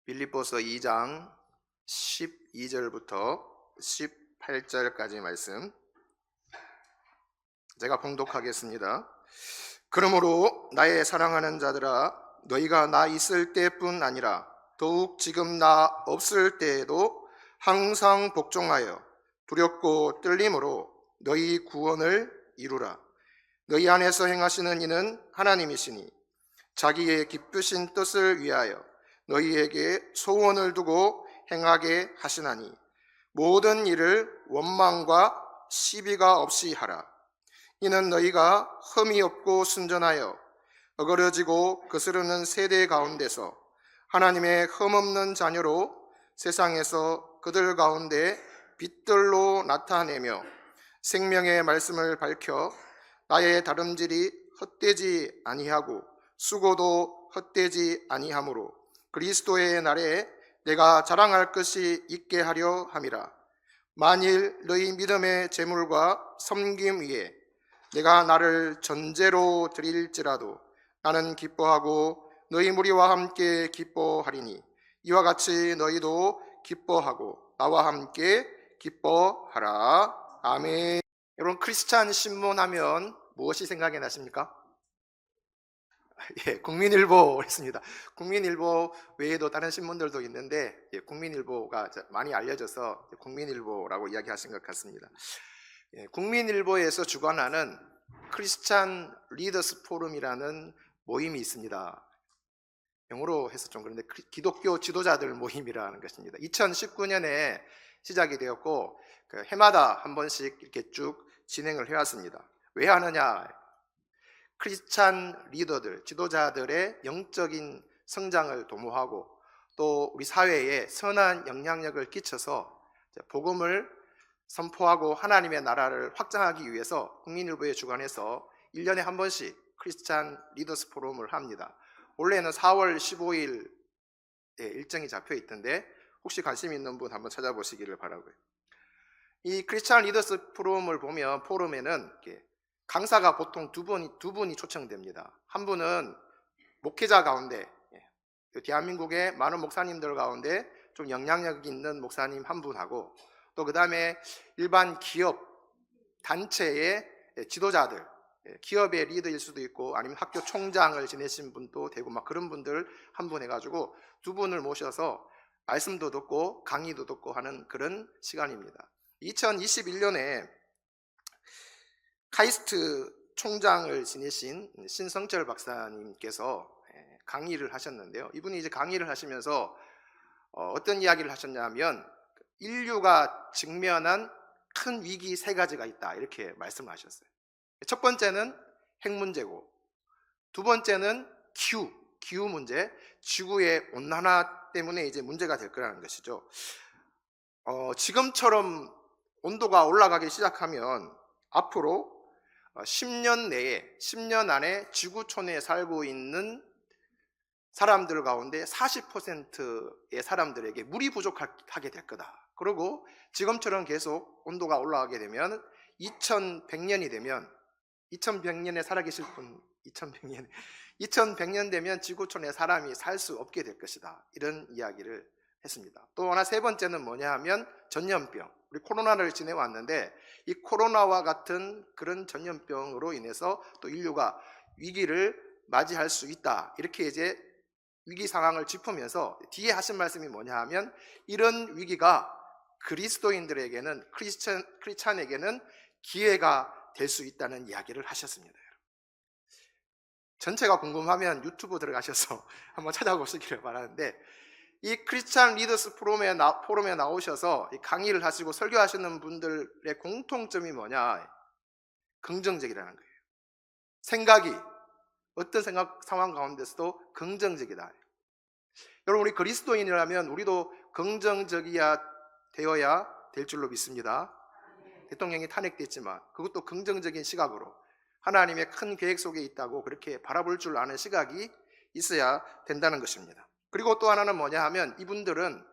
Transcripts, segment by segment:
빌립보서 2장 12절부터 18절까지 말씀 제가 봉독하겠습니다. 그러므로 나의 사랑하는 자들아, 너희가 나 있을 때뿐 아니라 더욱 지금 나 없을 때에도 항상 복종하여 두렵고 떨림으로 너희 구원을 이루라. 너희 안에서 행하시는 이는 하나님이시니 자기의 기쁘신 뜻을 위하여 너희에게 소원을 두고 행하게 하시나니 모든 일을 원망과 시비가 없이 하라. 이는 너희가 흠이 없고 순전하여 어그러지고 거스르는 세대 가운데서 하나님의 흠없는 자녀로 세상에서 그들 가운데 빛들로 나타내며 생명의 말씀을 밝혀 나의 다름질이 헛되지 아니하고 수고도 헛되지 아니하므로 그리스도의 날에 내가 자랑할 것이 있게 하려 함이라. 만일 너희 믿음의 제물과 섬김 위에 내가 나를 전제로 드릴지라도 나는 기뻐하고 너희 무리와 함께 기뻐하리니 이와 같이 너희도 기뻐하고 나와 함께 기뻐하라. 아멘. 여러분, 크리스찬 신문하면 무엇이 생각이 나십니까? 국민일보 했습니다. 국민일보 외에도 다른 신문들도 있는데 국민일보가 많이 알려져서 국민일보라고 이야기하신 것 같습니다. 국민일보에서 주관하는 크리스찬 리더스 포럼이라는 모임이 있습니다. 영어로 해서 좀 그런데 기독교 지도자들 모임이라는 것입니다. 2019년에 시작이 되었고 해마다 한 번씩 이렇게 쭉 진행을 해왔습니다. 왜 하느냐? 크리스찬 리더들, 지도자들의 영적인 성장을 도모하고 또 우리 사회에 선한 영향력을 끼쳐서 복음을 선포하고 하나님의 나라를 확장하기 위해서 국민일보에 주관해서 1년에 한 번씩 크리스찬 리더스 포럼을 합니다. 원래는 4월 15일에 일정이 잡혀 있던데 혹시 관심 있는 분 한번 찾아보시기를 바라고요. 이 크리스찬 리더스 포럼을 보면 포럼에는 강사가 보통 두 분이 초청됩니다. 한 분은 목회자 가운데 대한민국의 많은 목사님들 가운데 좀 영향력 있는 목사님 한 분하고 또 그 다음에 일반 기업 단체의 지도자들, 기업의 리더일 수도 있고 아니면 학교 총장을 지내신 분도 되고 막 그런 분들 한 분 해가지고 두 분을 모셔서 말씀도 듣고 강의도 듣고 하는 그런 시간입니다. 2021년에 카이스트 총장을 지내신 신성철 박사님께서 강의를 하셨는데요. 이분이 이제 강의를 하시면서 어떤 이야기를 하셨냐면 인류가 직면한 큰 위기 세 가지가 있다 이렇게 말씀을 하셨어요. 첫 번째는 핵 문제고 두 번째는 기후 문제, 지구의 온난화 때문에 이제 문제가 될 거라는 것이죠. 지금처럼 온도가 올라가기 시작하면 앞으로 10년 안에 지구촌에 살고 있는 사람들 가운데 40%의 사람들에게 물이 부족하게 될 거다. 그리고 지금처럼 계속 온도가 올라가게 되면 2100년이 되면 2100년에 살아계실 분 2100년 되면 지구촌에 사람이 살 수 없게 될 것이다. 이런 이야기를 했습니다. 또 하나 세 번째는 뭐냐 하면 전염병. 우리 코로나를 지내왔는데 이 코로나와 같은 그런 전염병으로 인해서 또 인류가 위기를 맞이할 수 있다. 이렇게 이제 위기 상황을 짚으면서 뒤에 하신 말씀이 뭐냐 하면 이런 위기가 그리스도인들에게는 크리스찬에게는 기회가 될 수 있다는 이야기를 하셨습니다. 전체가 궁금하면 유튜브 들어가셔서 한번 찾아보시기를 바라는데 이 크리스찬 리더스 포럼에 나오셔서 강의를 하시고 설교하시는 분들의 공통점이 뭐냐? 긍정적이라는 거예요. 생각이 어떤 상황 가운데서도 긍정적이다. 여러분, 우리 그리스도인이라면 우리도 긍정적이야 되어야 될 줄로 믿습니다. 대통령이 탄핵됐지만 그것도 긍정적인 시각으로 하나님의 큰 계획 속에 있다고 그렇게 바라볼 줄 아는 시각이 있어야 된다는 것입니다. 그리고 또 하나는 뭐냐 하면 이분들은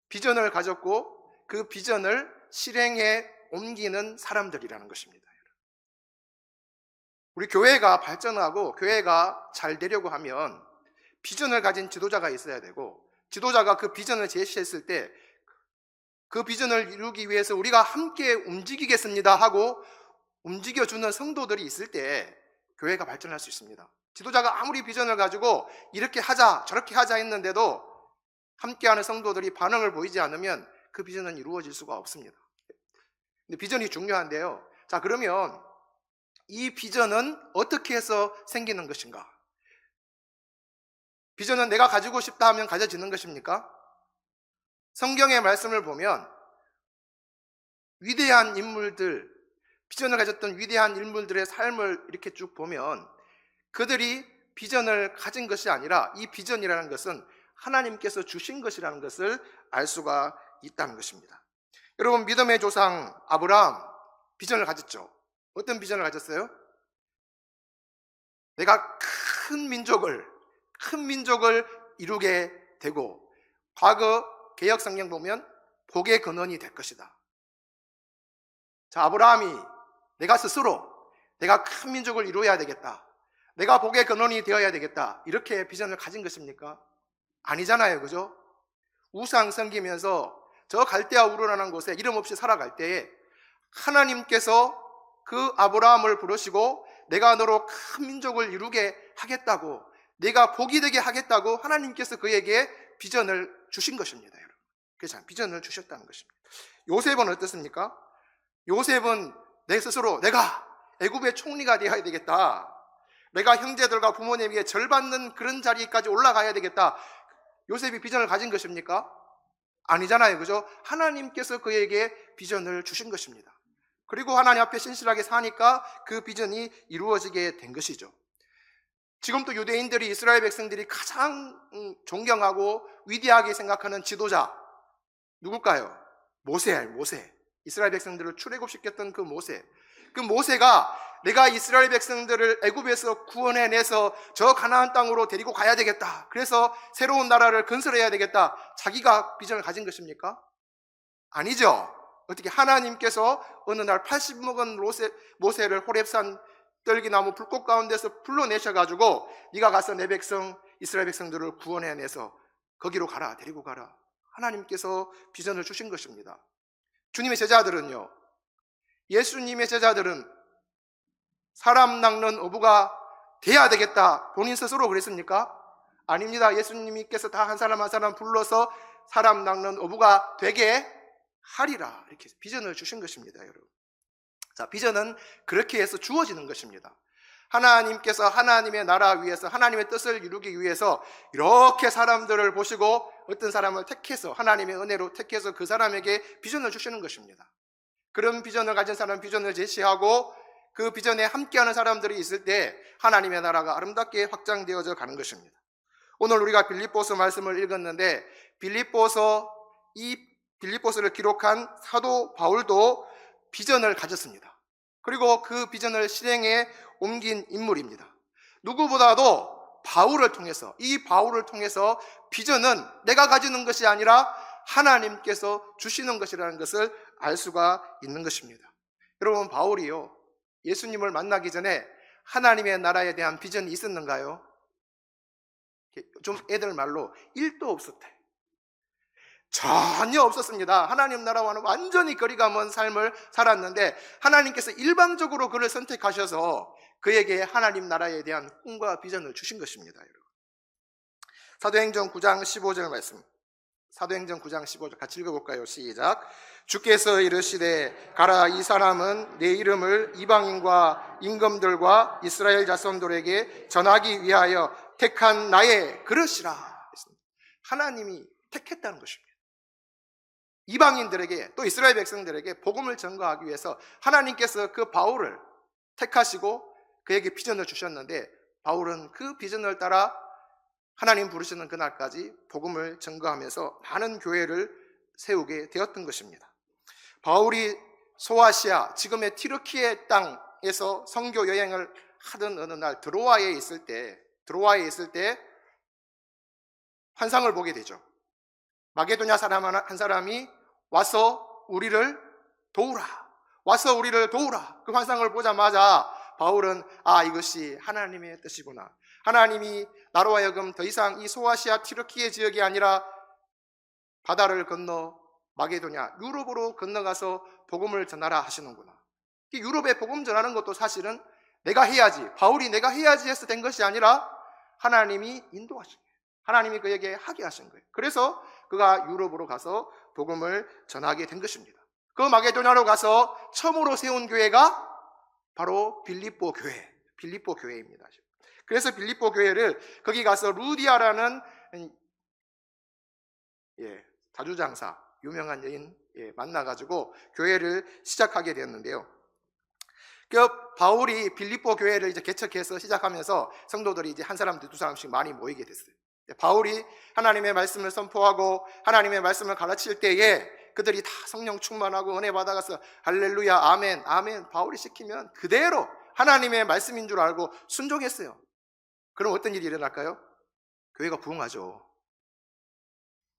비전을 가졌고 그 비전을 실행에 옮기는 사람들이라는 것입니다. 우리 교회가 발전하고 교회가 잘 되려고 하면 비전을 가진 지도자가 있어야 되고, 지도자가 그 비전을 제시했을 때 그 비전을 이루기 위해서 우리가 함께 움직이겠습니다 하고 움직여주는 성도들이 있을 때 교회가 발전할 수 있습니다. 지도자가 아무리 비전을 가지고 이렇게 하자 저렇게 하자 했는데도 함께하는 성도들이 반응을 보이지 않으면 그 비전은 이루어질 수가 없습니다. 근데 비전이 중요한데요. 자, 그러면 이 비전은 어떻게 해서 생기는 것인가? 비전은 내가 가지고 싶다 하면 가져지는 것입니까? 성경의 말씀을 보면 위대한 인물들, 비전을 가졌던 위대한 인물들의 삶을 이렇게 쭉 보면 그들이 비전을 가진 것이 아니라 이 비전이라는 것은 하나님께서 주신 것이라는 것을 알 수가 있다는 것입니다. 여러분, 믿음의 조상 아브라함 비전을 가졌죠. 어떤 비전을 가졌어요? 내가 큰 민족을 이루게 되고 과거 개역 성경 보면 복의 근원이 될 것이다. 자, 아브라함이 내가 큰 민족을 이루어야 되겠다, 내가 복의 근원이 되어야 되겠다, 이렇게 비전을 가진 것입니까? 아니잖아요, 그죠? 우상 섬기면서 저 갈대아 우르라는 곳에 이름 없이 살아갈 때에 하나님께서 그 아브라함을 부르시고 내가 너로 큰 민족을 이루게 하겠다고, 내가 복이 되게 하겠다고 하나님께서 그에게 비전을 주신 것입니다, 여러분. 그래서 비전을 주셨다는 것입니다. 요셉은 어떻습니까? 요셉은 내 스스로 내가 애굽의 총리가 되어야 되겠다, 내가 형제들과 부모님에게 절 받는 그런 자리까지 올라가야 되겠다. 요셉이 비전을 가진 것입니까? 아니잖아요, 그죠? 하나님께서 그에게 비전을 주신 것입니다. 그리고 하나님 앞에 신실하게 사니까 그 비전이 이루어지게 된 것이죠. 지금도 유대인들이, 이스라엘 백성들이 가장 존경하고 위대하게 생각하는 지도자 누굴까요? 모세. 이스라엘 백성들을 출애굽시켰던 그 모세. 그 모세가 내가 이스라엘 백성들을 애굽에서 구원해내서 저 가나안 땅으로 데리고 가야 되겠다, 그래서 새로운 나라를 건설해야 되겠다, 자기가 비전을 가진 것입니까? 아니죠. 어떻게 하나님께서 어느 날 80 먹은 모세를 호렙산 떨기나무 불꽃 가운데서 불러내셔가지고 네가 가서 내 백성 이스라엘 백성들을 구원해내서 거기로 가라, 데리고 가라. 하나님께서 비전을 주신 것입니다. 주님의 제자들은요, 예수님의 제자들은 사람 낚는 어부가 돼야 되겠다 본인 스스로 그랬습니까? 아닙니다. 예수님께서 다 한 사람 한 사람 불러서 사람 낚는 어부가 되게 하리라, 이렇게 비전을 주신 것입니다, 여러분. 자, 비전은 그렇게 해서 주어지는 것입니다. 하나님께서 하나님의 나라 위해서, 하나님의 뜻을 이루기 위해서 이렇게 사람들을 보시고 어떤 사람을 택해서, 하나님의 은혜로 택해서 그 사람에게 비전을 주시는 것입니다. 그런 비전을 가진 사람 비전을 제시하고 그 비전에 함께하는 사람들이 있을 때 하나님의 나라가 아름답게 확장되어져 가는 것입니다. 오늘 우리가 빌립보서 말씀을 읽었는데 이 빌립보서를 기록한 사도 바울도 비전을 가졌습니다. 그리고 그 비전을 실행에 옮긴 인물입니다. 누구보다도 이 바울을 통해서 비전은 내가 가지는 것이 아니라 하나님께서 주시는 것이라는 것을 알 수가 있는 것입니다. 여러분, 바울이요, 예수님을 만나기 전에 하나님의 나라에 대한 비전이 있었는가요? 좀 애들 말로 1도 없었대. 전혀 없었습니다. 하나님 나라와는 완전히 거리가 먼 삶을 살았는데 하나님께서 일방적으로 그를 선택하셔서 그에게 하나님 나라에 대한 꿈과 비전을 주신 것입니다, 여러분. 사도행전 9장 15절 말씀, 사도행전 9장 15절 같이 읽어볼까요? 시작. 주께서 이르시되 가라, 이 사람은 내 이름을 이방인과 임금들과 이스라엘 자손들에게 전하기 위하여 택한 나의 그릇이라. 하나님이 택했다는 것입니다. 이방인들에게, 또 이스라엘 백성들에게 복음을 전가하기 위해서 하나님께서 그 바울을 택하시고 그에게 비전을 주셨는데 바울은 그 비전을 따라 하나님 부르시는 그날까지 복음을 전가하면서 많은 교회를 세우게 되었던 것입니다. 바울이 소아시아, 지금의 튀르키예 땅에서 선교 여행을 하던 어느 날 드로아에 있을 때 환상을 보게 되죠. 마게도냐 사람 한 사람이 와서 우리를 도우라. 그 환상을 보자마자 바울은 이것이 하나님의 뜻이구나, 하나님이 나로 하여금 더 이상 이 소아시아 튀르키예 지역이 아니라 바다를 건너 마게도냐 유럽으로 건너가서 복음을 전하라 하시는구나. 유럽에 복음 전하는 것도 사실은 내가 해야지, 바울이 내가 해야지 해서 된 것이 아니라 하나님이 인도하신 거예요. 하나님이 그에게 하게 하신 거예요. 그래서 그가 유럽으로 가서 복음을 전하게 된 것입니다. 그 마게도냐로 가서 처음으로 세운 교회가 바로 빌립보 교회입니다. 그래서 빌립보 교회를 거기 가서 루디아라는 다주장사, 유명한 여인 만나가지고 교회를 시작하게 되었는데요. 그 바울이 빌립보 교회를 이제 개척해서 시작하면서 성도들이 이제 한 사람, 두 사람씩 많이 모이게 됐어요. 바울이 하나님의 말씀을 선포하고 하나님의 말씀을 가르칠 때에 그들이 다 성령 충만하고 은혜 받아가서 할렐루야, 아멘, 아멘. 바울이 시키면 그대로 하나님의 말씀인 줄 알고 순종했어요. 그럼 어떤 일이 일어날까요? 교회가 부흥하죠.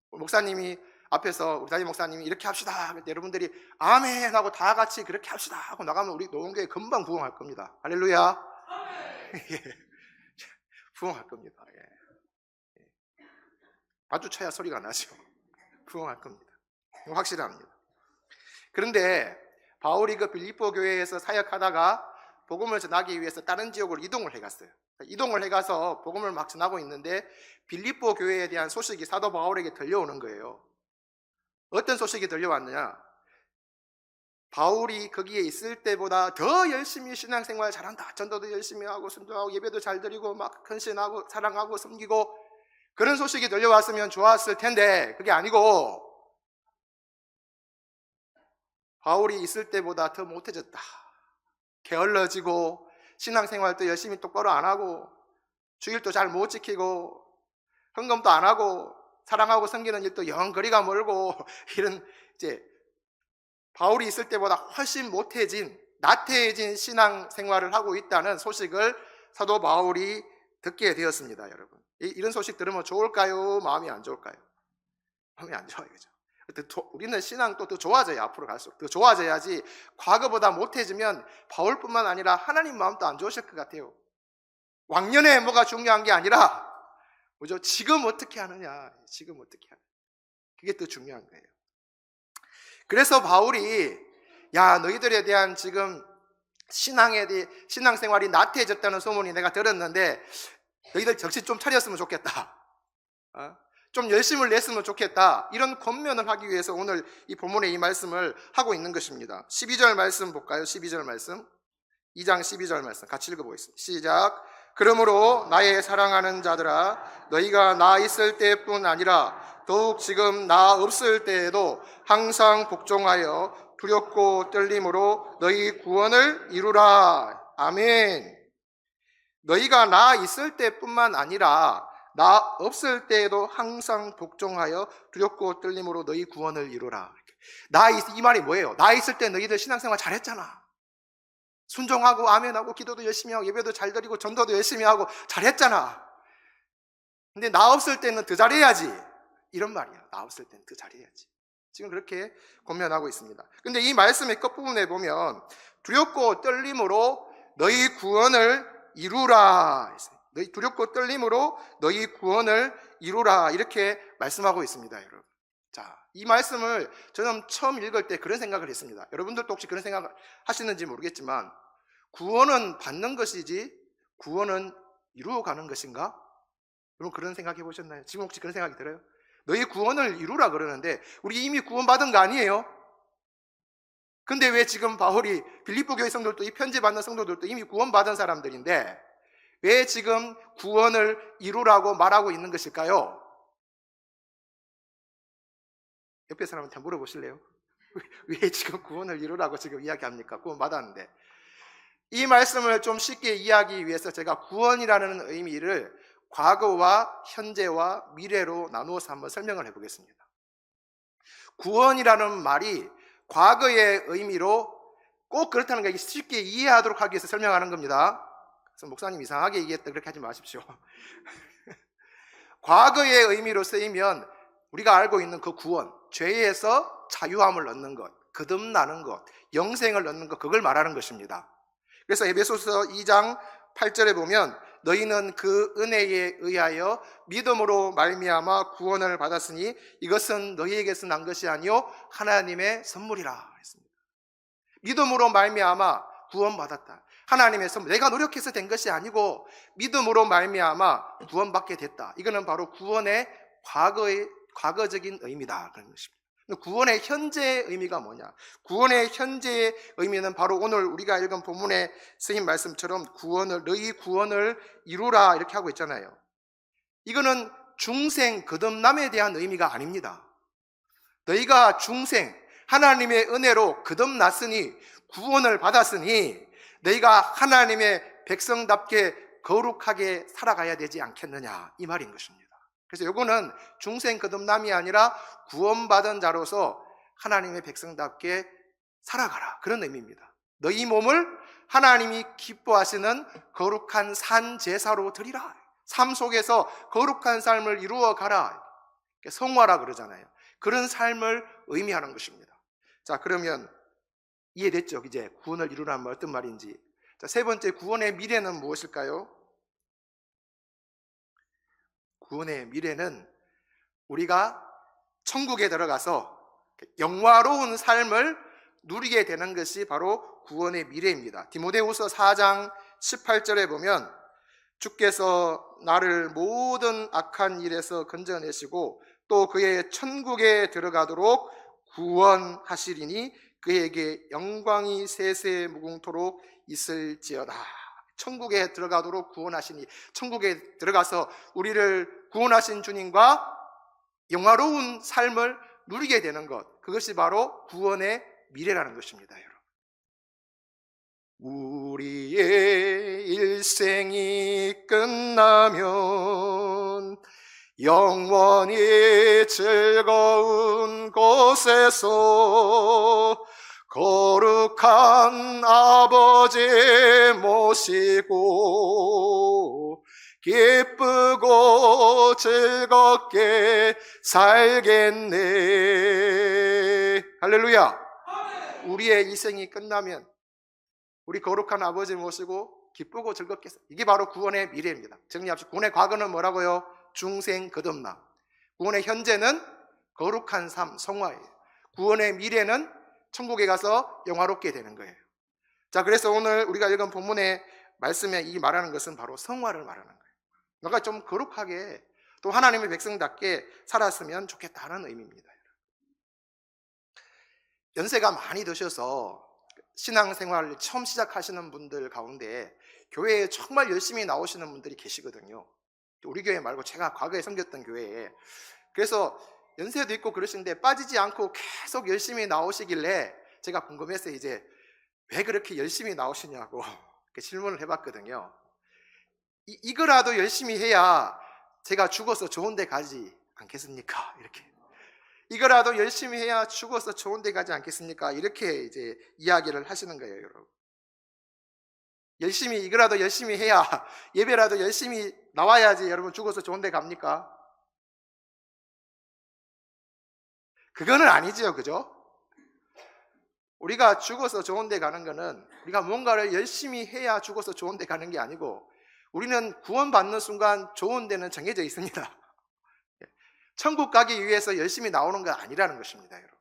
목사님이 앞에서 우리 담임 목사님이 이렇게 합시다. 여러분들이 아멘 하고 다 같이 그렇게 합시다 하고 나가면 우리 노원교회 금방 부흥할 겁니다. 할렐루야. 예. 부흥할 겁니다. 예. 마주쳐야 소리가 나죠. 부흥할 겁니다. 확실합니다. 그런데 바울이 그 빌립보 교회에서 사역하다가 복음을 전하기 위해서 다른 지역으로 이동을 해갔어요. 이동을 해가서 복음을 막 전하고 있는데 빌립보 교회에 대한 소식이 사도 바울에게 들려오는 거예요. 어떤 소식이 들려왔느냐? 바울이 거기에 있을 때보다 더 열심히 신앙생활 잘한다. 전도도 열심히 하고 순종하고 예배도 잘 드리고 막 헌신하고 사랑하고 섬기고, 그런 소식이 들려왔으면 좋았을 텐데 그게 아니고 바울이 있을 때보다 더 못해졌다. 게을러지고 신앙생활도 열심히 똑바로 안 하고 주일도 잘 못 지키고 헌금도 안 하고 사랑하고 섬기는 일도 영 거리가 멀고, 이런 이제 바울이 있을 때보다 훨씬 못해진 나태해진 신앙생활을 하고 있다는 소식을 사도 바울이 듣게 되었습니다. 여러분, 이런 소식 들으면 좋을까요? 마음이 안 좋을까요? 마음이 안 좋아요. 그죠? 우리는 신앙 또 더 좋아져야, 앞으로 갈수록 더 좋아져야지, 과거보다 못해지면 바울뿐만 아니라 하나님 마음도 안 좋으실 것 같아요. 왕년에 뭐가 중요한 게 아니라 뭐죠? 지금 어떻게 하느냐, 지금 어떻게 하느냐, 그게 더 중요한 거예요. 그래서 바울이 너희들에 대한 지금 신앙생활이 나태해졌다는 소문이 내가 들었는데 너희들 정신 좀 차렸으면 좋겠다. 좀 열심을 냈으면 좋겠다. 이런 권면을 하기 위해서 오늘 이 본문에 이 말씀을 하고 있는 것입니다. 12절 말씀 볼까요? 12절 말씀, 2장 12절 말씀 같이 읽어보겠습니다. 시작. 그러므로 나의 사랑하는 자들아, 너희가 나 있을 때뿐 아니라 더욱 지금 나 없을 때에도 항상 복종하여 두렵고 떨림으로 너희 구원을 이루라. 아멘. 너희가 나 있을 때뿐만 아니라 나 없을 때에도 항상 복종하여 두렵고 떨림으로 너희 구원을 이루라. 이 말이 뭐예요? 나 있을 때 너희들 신앙생활 잘했잖아. 순종하고 아멘하고 기도도 열심히 하고 예배도 잘 드리고 전도도 열심히 하고 잘했잖아. 근데 나 없을 때는 더 잘해야지. 이런 말이야. 나 없을 때는 더 잘해야지. 지금 그렇게 권면하고 있습니다. 근데 이 말씀의 끝부분에 보면 두렵고 떨림으로 너희 구원을 이루라. 너희 두렵고 떨림으로 너희 구원을 이루라. 이렇게 말씀하고 있습니다, 여러분. 자, 이 말씀을 저는 처음 읽을 때 그런 생각을 했습니다. 여러분들도 혹시 그런 생각을 하시는지 모르겠지만, 구원은 받는 것이지 구원은 이루어가는 것인가? 여러분 그런 생각 해보셨나요? 지금 혹시 그런 생각이 들어요? 너희 구원을 이루라 그러는데 우리 이미 구원받은 거 아니에요? 근데 왜 지금 바울이 빌립보 교회 성도들도, 이 편지 받는 성도들도 이미 구원받은 사람들인데 왜 지금 구원을 이루라고 말하고 있는 것일까요? 옆에 사람한테 물어보실래요? 왜 지금 구원을 이루라고 지금 이야기합니까? 구원 받았는데. 이 말씀을 좀 쉽게 이해하기 위해서 제가 구원이라는 의미를 과거와 현재와 미래로 나누어서 한번 설명을 해보겠습니다. 구원이라는 말이 과거의 의미로 꼭 그렇다는 게 쉽게 이해하도록 하기 위해서 설명하는 겁니다. 그래서 목사님 이상하게 얘기했다 그렇게 하지 마십시오. 과거의 의미로 쓰이면 우리가 알고 있는 그 구원, 죄에서 자유함을 얻는 것, 거듭나는 것, 영생을 얻는 것, 그걸 말하는 것입니다. 그래서 에베소서 2장 8절에 보면 너희는 그 은혜에 의하여 믿음으로 말미암아 구원을 받았으니 이것은 너희에게서 난 것이 아니요 하나님의 선물이라 했습니다. 믿음으로 말미암아 구원받았다. 하나님의 선물. 내가 노력해서 된 것이 아니고 믿음으로 말미암아 구원받게 됐다. 이거는 바로 구원의 과거적인 의미다. 그런 것입니다. 구원의 현재의 의미가 뭐냐? 구원의 현재의 의미는 바로 오늘 우리가 읽은 본문의 스님 말씀처럼 너희 구원을 이루라 이렇게 하고 있잖아요. 이거는 중생 거듭남에 대한 의미가 아닙니다. 너희가 중생 하나님의 은혜로 거듭났으니 구원을 받았으니 너희가 하나님의 백성답게 거룩하게 살아가야 되지 않겠느냐 이 말인 것입니다. 그래서 이거는 중생 거듭남이 아니라 구원받은 자로서 하나님의 백성답게 살아가라 그런 의미입니다. 너희 몸을 하나님이 기뻐하시는 거룩한 산 제사로 드리라. 삶 속에서 거룩한 삶을 이루어 가라. 성화라 그러잖아요. 그런 삶을 의미하는 것입니다. 자, 그러면 이해됐죠? 이제 구원을 이루라는 말 어떤 말인지. 자, 세 번째 구원의 미래는 무엇일까요? 구원의 미래는 우리가 천국에 들어가서 영화로운 삶을 누리게 되는 것이 바로 구원의 미래입니다. 디모데후서 4장 18절에 보면 주께서 나를 모든 악한 일에서 건져내시고 또 그의 천국에 들어가도록 구원하시리니 그에게 영광이 세세 무궁토록 있을지어다. 천국에 들어가도록 구원하시니, 천국에 들어가서 우리를 구원하신 주님과 영화로운 삶을 누리게 되는 것, 그것이 바로 구원의 미래라는 것입니다. 여러분, 우리의 일생이 끝나면 영원히 즐거운 곳에서 거룩한 아버지 모시고 기쁘고 즐겁게 살겠네. 할렐루야. 우리의 이생이 끝나면 우리 거룩한 아버지 모시고 기쁘고 즐겁게 이게 바로 구원의 미래입니다. 정리합시다. 구원의 과거는 뭐라고요? 중생 거듭남. 구원의 현재는 거룩한 삶, 성화예요. 구원의 미래는 천국에 가서 영화롭게 되는 거예요. 자, 그래서 오늘 우리가 읽은 본문의 말씀에 이 말하는 것은 바로 성화를 말하는 거예요. 너가 좀 거룩하게 또 하나님의 백성답게 살았으면 좋겠다는 의미입니다. 연세가 많이 드셔서 신앙생활을 처음 시작하시는 분들 가운데 교회에 정말 열심히 나오시는 분들이 계시거든요. 우리 교회 말고 제가 과거에 섬겼던 교회에. 그래서 연세도 있고 그러시는데 빠지지 않고 계속 열심히 나오시길래 제가 궁금해서 이제 왜 그렇게 열심히 나오시냐고 질문을 해봤거든요. 이거라도 열심히 해야 제가 죽어서 좋은 데 가지 않겠습니까? 이렇게. 이거라도 열심히 해야 죽어서 좋은 데 가지 않겠습니까? 이렇게 이제 이야기를 하시는 거예요, 여러분. 이거라도 열심히 해야, 예배라도 열심히 나와야지 여러분 죽어서 좋은 데 갑니까? 그거는 아니죠, 그죠? 우리가 죽어서 좋은 데 가는 거는 우리가 뭔가를 열심히 해야 죽어서 좋은 데 가는 게 아니고 우리는 구원받는 순간 좋은 데는 정해져 있습니다. 천국 가기 위해서 열심히 나오는 건 아니라는 것입니다, 여러분.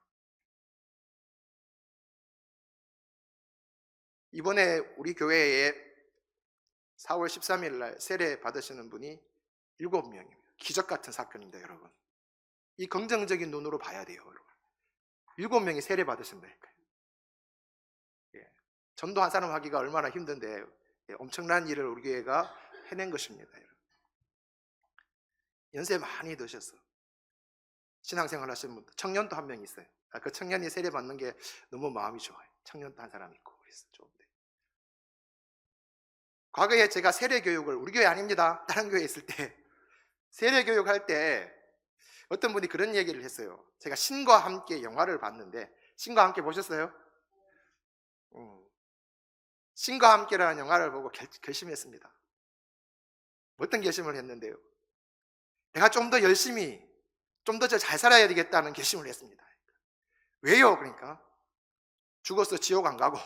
이번에 우리 교회에 4월 13일 날 세례 받으시는 분이 7명입니다. 기적 같은 사건입니다, 여러분. 이 긍정적인 눈으로 봐야 돼요, 여러분. 7명이 세례 받으신다니까요. 전도 한 사람 하기가 얼마나 힘든데 엄청난 일을 우리 교회가 해낸 것입니다, 여러분. 연세 많이 드셔서 신앙생활 하시는 분들, 청년도 한 명 있어요. 그 청년이 세례 받는 게 너무 마음이 좋아요. 청년도 한 사람 있고 그래서 좋은데. 과거에 제가 세례 교육을, 우리 교회 아닙니다, 다른 교회에 있을 때 세례 교육할 때 어떤 분이 그런 얘기를 했어요. 제가 신과 함께 영화를 봤는데, 신과 함께 보셨어요? 신과 함께라는 영화를 보고 결심했습니다. 어떤 결심을 했는데요? 내가 좀 더 열심히, 좀 더 잘 살아야 되겠다는 결심을 했습니다. 왜요? 그러니까 죽어서 지옥 안 가고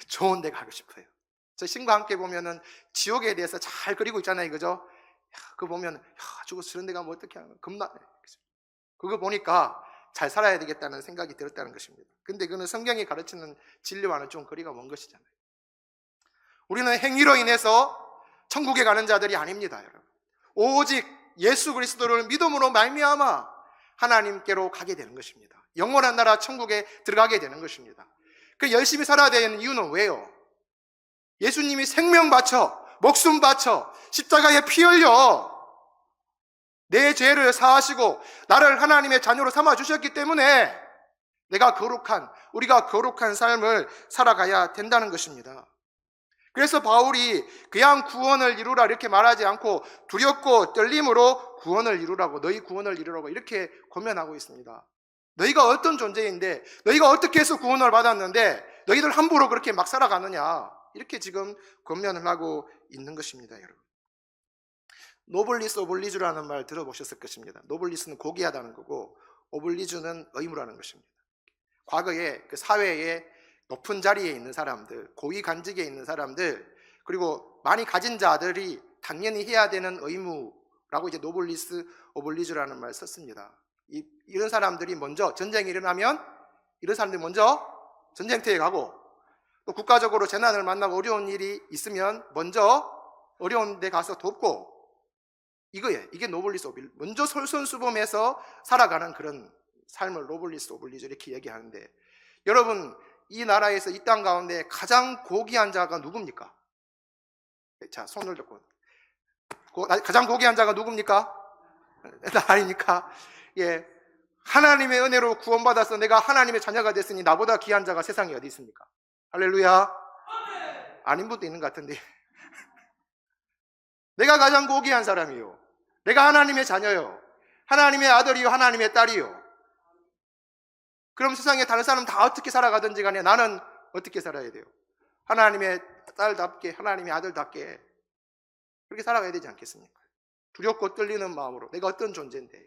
좋은 데 가고 싶어요. 저 신과 함께 보면은 지옥에 대해서 잘 그리고 있잖아요, 그죠? 그거 보면 저거 저런 데 가면 어떻게 하나 겁나. 그거 보니까 잘 살아야 되겠다는 생각이 들었다는 것입니다. 근데 그는 성경이 가르치는 진리와는 좀 거리가 먼 것이잖아요. 우리는 행위로 인해서 천국에 가는 자들이 아닙니다, 여러분. 오직 예수 그리스도를 믿음으로 말미암아 하나님께로 가게 되는 것입니다. 영원한 나라 천국에 들어가게 되는 것입니다. 그 열심히 살아야 되는 이유는 왜요? 예수님이 생명 바쳐, 목숨 바쳐, 십자가에 피 흘려 내 죄를 사하시고 나를 하나님의 자녀로 삼아 주셨기 때문에 우리가 거룩한 삶을 살아가야 된다는 것입니다. 그래서 바울이 그냥 구원을 이루라 이렇게 말하지 않고 두렵고 떨림으로 구원을 이루라고, 너희 구원을 이루라고 이렇게 권면하고 있습니다. 너희가 어떤 존재인데, 너희가 어떻게 해서 구원을 받았는데 너희들 함부로 그렇게 막 살아가느냐, 이렇게 지금 권면을 하고 있는 것입니다, 여러분. 노블리스 오블리주라는 말 들어보셨을 것입니다. 노블리스는 고귀하다는 거고, 오블리주는 의무라는 것입니다. 과거에 그 사회에 높은 자리에 있는 사람들, 고위 관직에 있는 사람들, 그리고 많이 가진 자들이 당연히 해야 되는 의무라고 이제 노블리스 오블리주라는 말을 썼습니다. 이런 사람들이 먼저 전쟁이 일어나면 이런 사람들이 먼저 전쟁터에 가고, 또 국가적으로 재난을 만나고 어려운 일이 있으면 먼저 어려운 데 가서 돕고, 이거예요. 이게 노블리스 오블리주. 먼저 솔선수범해서 살아가는 그런 삶을 노블리스 오블리주 이렇게 얘기하는데, 여러분, 이 나라에서 이 땅 가운데 가장 고귀한 자가 누굽니까? 자, 손을 잡고. 가장 고귀한 자가 누굽니까? 아니니까. 예. 하나님의 은혜로 구원받아서 내가 하나님의 자녀가 됐으니 나보다 귀한 자가 세상에 어디 있습니까? 할렐루야. 아닌 분도 있는 것 같은데. 내가 가장 고귀한 사람이요. 내가 하나님의 자녀요. 하나님의 아들이요. 하나님의 딸이요. 그럼 세상에 다른 사람 다 어떻게 살아가든지 간에 나는 어떻게 살아야 돼요? 하나님의 딸답게, 하나님의 아들답게 그렇게 살아가야 되지 않겠습니까? 두렵고 떨리는 마음으로 내가 어떤 존재인데.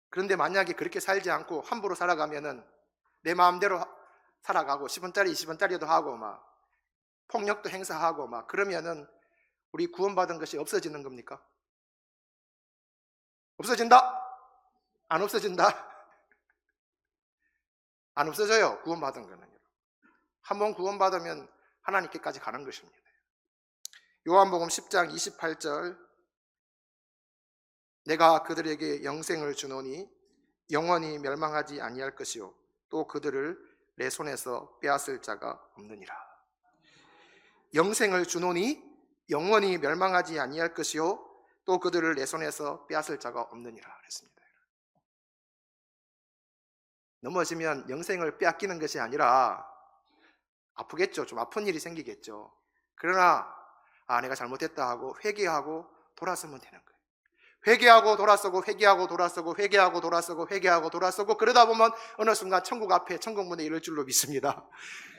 그런데 만약에 그렇게 살지 않고 함부로 살아가면은 내 마음대로 살아가고 10원짜리 20원짜리도 하고 막 폭력도 행사하고 막 그러면은 우리 구원받은 것이 없어지는 겁니까? 없어진다? 안 없어진다? 안 없어져요. 구원받은 거는요. 한번 구원받으면 하나님께까지 가는 것입니다. 요한복음 10장 28절, 내가 그들에게 영생을 주노니 영원히 멸망하지 아니할 것이요 또 그들을 내 손에서 빼앗을 자가 없느니라. 영생을 주노니 영원히 멸망하지 아니할 것이요 또 그들을 내 손에서 빼앗을 자가 없느니라 그랬습니다. 넘어지면 영생을 빼앗기는 것이 아니라 아프겠죠. 좀 아픈 일이 생기겠죠. 그러나 내가 잘못했다 하고 회개하고 돌아서면 되는 거예요. 회개하고 돌아서고 회개하고 돌아서고 회개하고 돌아서고 회개하고 돌아서고 그러다 보면 어느 순간 천국 앞에 천국 문에 이를 줄로 믿습니다.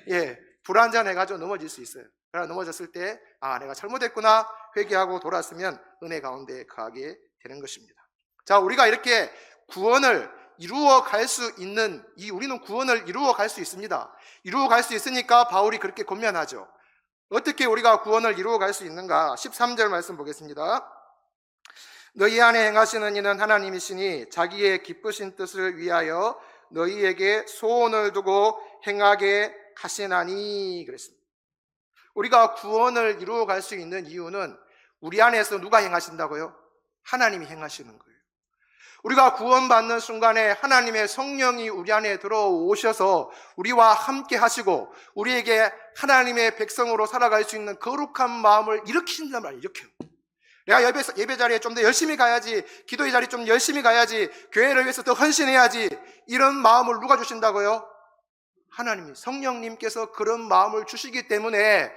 예, 불안전해가지고 넘어질 수 있어요. 그러나 넘어졌을 때 내가 잘못했구나 회개하고 돌아서면 은혜 가운데 거하게 되는 것입니다. 자, 우리가 이렇게 구원을 이루어 갈 수 있는 우리는 구원을 이루어 갈 수 있습니다. 이루어 갈 수 있으니까 바울이 그렇게 권면하죠. 어떻게 우리가 구원을 이루어 갈 수 있는가? 13절 말씀 보겠습니다. 너희 안에 행하시는 이는 하나님이시니 자기의 기쁘신 뜻을 위하여 너희에게 소원을 두고 행하게 하시나니 그랬습니다. 우리가 구원을 이루어 갈 수 있는 이유는 우리 안에서 누가 행하신다고요? 하나님이 행하시는 거예요. 우리가 구원받는 순간에 하나님의 성령이 우리 안에 들어오셔서 우리와 함께 하시고 우리에게 하나님의 백성으로 살아갈 수 있는 거룩한 마음을 일으키신단 말이에요. 이렇게요. 내가 예배 자리에 좀 더 열심히 가야지, 기도의 자리에 좀 열심히 가야지, 교회를 위해서 더 헌신해야지, 이런 마음을 누가 주신다고요? 하나님이, 성령님께서 그런 마음을 주시기 때문에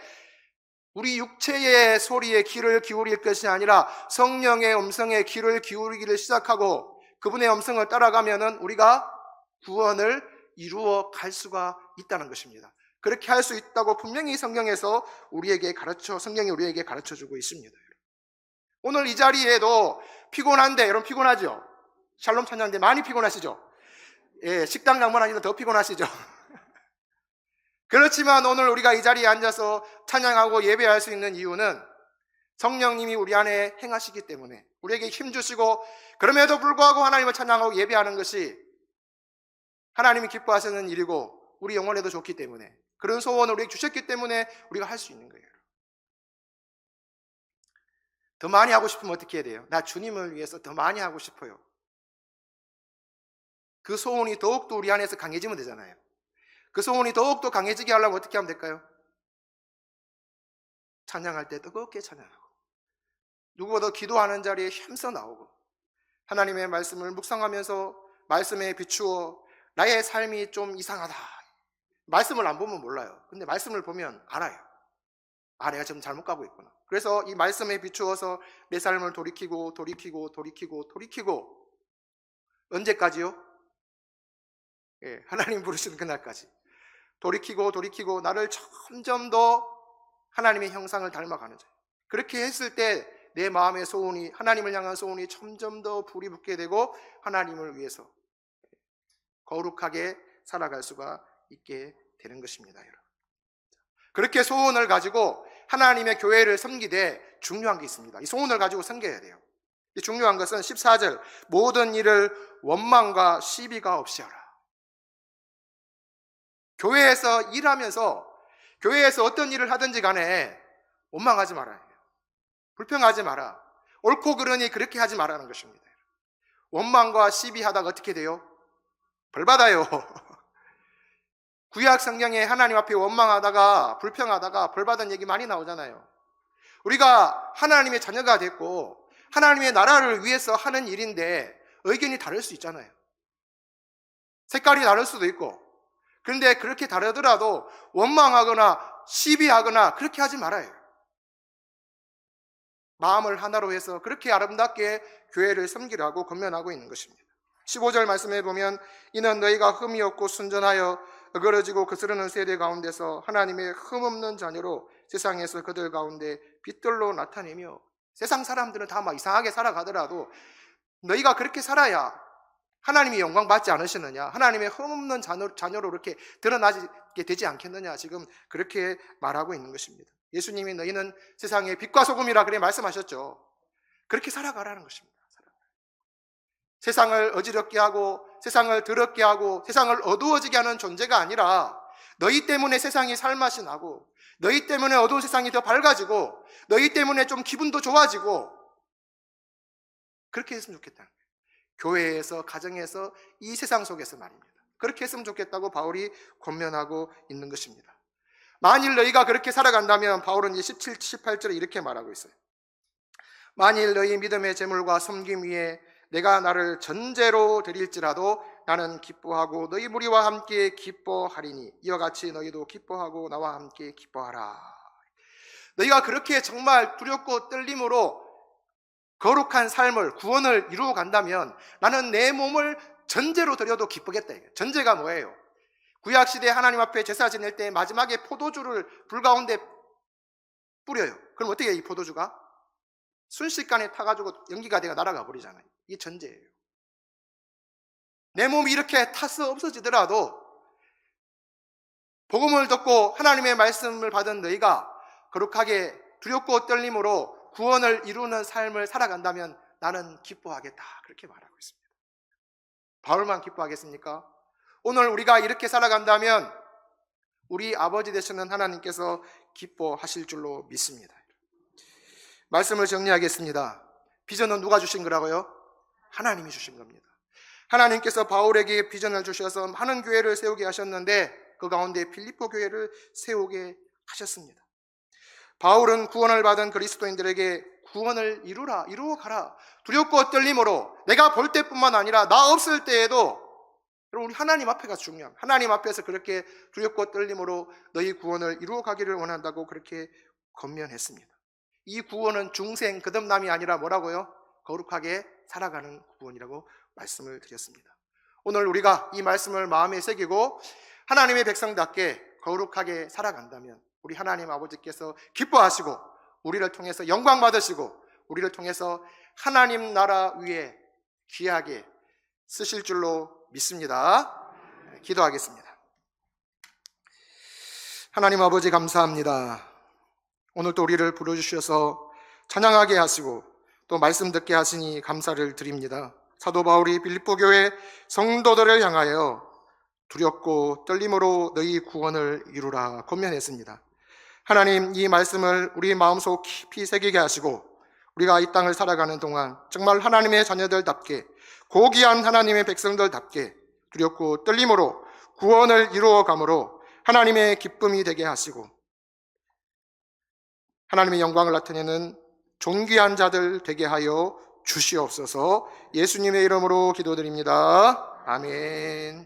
우리 육체의 소리에 귀를 기울일 것이 아니라 성령의 음성에 귀를 기울이기를 시작하고 그분의 음성을 따라가면은 우리가 구원을 이루어 갈 수가 있다는 것입니다. 그렇게 할 수 있다고 분명히 성경이 우리에게 가르쳐 주고 있습니다. 오늘 이 자리에도 피곤한데, 여러분 피곤하죠? 샬롬 찬양대 많이 피곤하시죠? 예, 식당 장만 아니라 더 피곤하시죠? 그렇지만 오늘 우리가 이 자리에 앉아서 찬양하고 예배할 수 있는 이유는 성령님이 우리 안에 행하시기 때문에, 우리에게 힘주시고, 그럼에도 불구하고 하나님을 찬양하고 예배하는 것이 하나님이 기뻐하시는 일이고 우리 영혼에도 좋기 때문에, 그런 소원을 우리에게 주셨기 때문에 우리가 할 수 있는 거예요. 더 많이 하고 싶으면 어떻게 해야 돼요? 나 주님을 위해서 더 많이 하고 싶어요. 그 소원이 더욱더 우리 안에서 강해지면 되잖아요. 그 소원이 더욱더 강해지게 하려면 어떻게 하면 될까요? 찬양할 때 뜨겁게 찬양하고, 누구보다 기도하는 자리에 힘써 나오고, 하나님의 말씀을 묵상하면서 말씀에 비추어 나의 삶이 좀 이상하다. 말씀을 안 보면 몰라요. 근데 말씀을 보면 알아요. 아, 내가 지금 잘못 가고 있구나. 그래서 이 말씀에 비추어서 내 삶을 돌이키고 언제까지요? 하나님 부르시는 그날까지 돌이키고 나를 점점 더 하나님의 형상을 닮아가는 자예요. 그렇게 했을 때 내 마음의 소원이, 하나님을 향한 소원이 점점 더 불이 붙게 되고 하나님을 위해서 거룩하게 살아갈 수가 있게 되는 것입니다, 여러분. 그렇게 소원을 가지고 하나님의 교회를 섬기되 중요한 게 있습니다. 이 소원을 가지고 섬겨야 돼요. 이 중요한 것은 14절, 모든 일을 원망과 시비가 없이 하라. 교회에서 일하면서, 교회에서 어떤 일을 하든지 간에 원망하지 말아야 해요. 불평하지 마라. 옳고 그러니 그렇게 하지 말라는 것입니다. 원망과 시비하다가 어떻게 돼요? 벌 받아요. 구약 성경에 하나님 앞에 원망하다가 불평하다가 벌 받은 얘기 많이 나오잖아요. 우리가 하나님의 자녀가 됐고 하나님의 나라를 위해서 하는 일인데 의견이 다를 수 있잖아요. 색깔이 다를 수도 있고. 그런데 그렇게 다르더라도 원망하거나 시비하거나 그렇게 하지 말아요. 마음을 하나로 해서 그렇게 아름답게 교회를 섬기라고 권면하고 있는 것입니다. 15절 말씀에 보면, 이는 너희가 흠이 없고 순전하여 어그러지고 거스르는 세대 가운데서 하나님의 흠없는 자녀로 세상에서 그들 가운데 빛들로 나타내며. 세상 사람들은 다 막 이상하게 살아가더라도 너희가 그렇게 살아야 하나님이 영광 받지 않으시느냐, 하나님의 흠없는 자녀로 이렇게 드러나게 되지 않겠느냐, 지금 그렇게 말하고 있는 것입니다. 예수님이 너희는 세상의 빛과 소금이라 그래 말씀하셨죠. 그렇게 살아가라는 것입니다. 세상을 어지럽게 하고 세상을 더럽게 하고 세상을 어두워지게 하는 존재가 아니라, 너희 때문에 세상이 살맛이 나고 너희 때문에 어두운 세상이 더 밝아지고 너희 때문에 좀 기분도 좋아지고 그렇게 했으면 좋겠다는 거예요. 교회에서, 가정에서, 이 세상 속에서 말입니다. 그렇게 했으면 좋겠다고 바울이 권면하고 있는 것입니다. 만일 너희가 그렇게 살아간다면, 바울은 이제 17, 18절에 이렇게 말하고 있어요. 만일 너희 믿음의 제물과 섬김 위에 내가 나를 전제로 드릴지라도 나는 기뻐하고 너희 무리와 함께 기뻐하리니 이와 같이 너희도 기뻐하고 나와 함께 기뻐하라. 너희가 그렇게 정말 두렵고 떨림으로 거룩한 삶을, 구원을 이루어 간다면 나는 내 몸을 전제로 드려도 기쁘겠다. 전제가 뭐예요? 구약시대에 하나님 앞에 제사 지낼 때 마지막에 포도주를 불 가운데 뿌려요. 그럼 어떻게 해요? 이 포도주가 순식간에 타가지고 연기가 되어 날아가 버리잖아요. 이게 전제예요. 내 몸이 이렇게 타서 없어지더라도 복음을 듣고 하나님의 말씀을 받은 너희가 거룩하게 두렵고 떨림으로 구원을 이루는 삶을 살아간다면 나는 기뻐하겠다. 그렇게 말하고 있습니다. 바울만 기뻐하겠습니까? 오늘 우리가 이렇게 살아간다면 우리 아버지 되시는 하나님께서 기뻐하실 줄로 믿습니다. 말씀을 정리하겠습니다. 비전은 누가 주신 거라고요? 하나님이 주신 겁니다. 하나님께서 바울에게 비전을 주셔서 많은 교회를 세우게 하셨는데 그 가운데 빌립보 교회를 세우게 하셨습니다. 바울은 구원을 받은 그리스도인들에게 구원을 이루어 가라. 두렵고 떨림으로, 내가 볼 때뿐만 아니라 나 없을 때에도, 여러분, 우리 하나님 앞에가 중요합니다. 하나님 앞에서 그렇게 두렵고 떨림으로 너희 구원을 이루어 가기를 원한다고 그렇게 권면했습니다. 이 구원은 중생 거듭남이 아니라 뭐라고요? 거룩하게 살아가는 구원이라고 말씀을 드렸습니다. 오늘 우리가 이 말씀을 마음에 새기고 하나님의 백성답게 거룩하게 살아간다면 우리 하나님 아버지께서 기뻐하시고 우리를 통해서 영광 받으시고 우리를 통해서 하나님 나라 위에 귀하게 쓰실 줄로 믿습니다. 기도하겠습니다. 하나님 아버지 감사합니다. 오늘 또 우리를 불러주셔서 찬양하게 하시고 또 말씀 듣게 하시니 감사를 드립니다. 사도 바울이 빌립보 교회 성도들을 향하여 두렵고 떨림으로 너희 구원을 이루라 권면했습니다. 하나님, 이 말씀을 우리 마음속 깊이 새기게 하시고 우리가 이 땅을 살아가는 동안 정말 하나님의 자녀들답게, 고귀한 하나님의 백성들답게 두렵고 떨림으로 구원을 이루어감으로 하나님의 기쁨이 되게 하시고 하나님의 영광을 나타내는 존귀한 자들 되게 하여 주시옵소서. 예수님의 이름으로 기도드립니다. 아멘.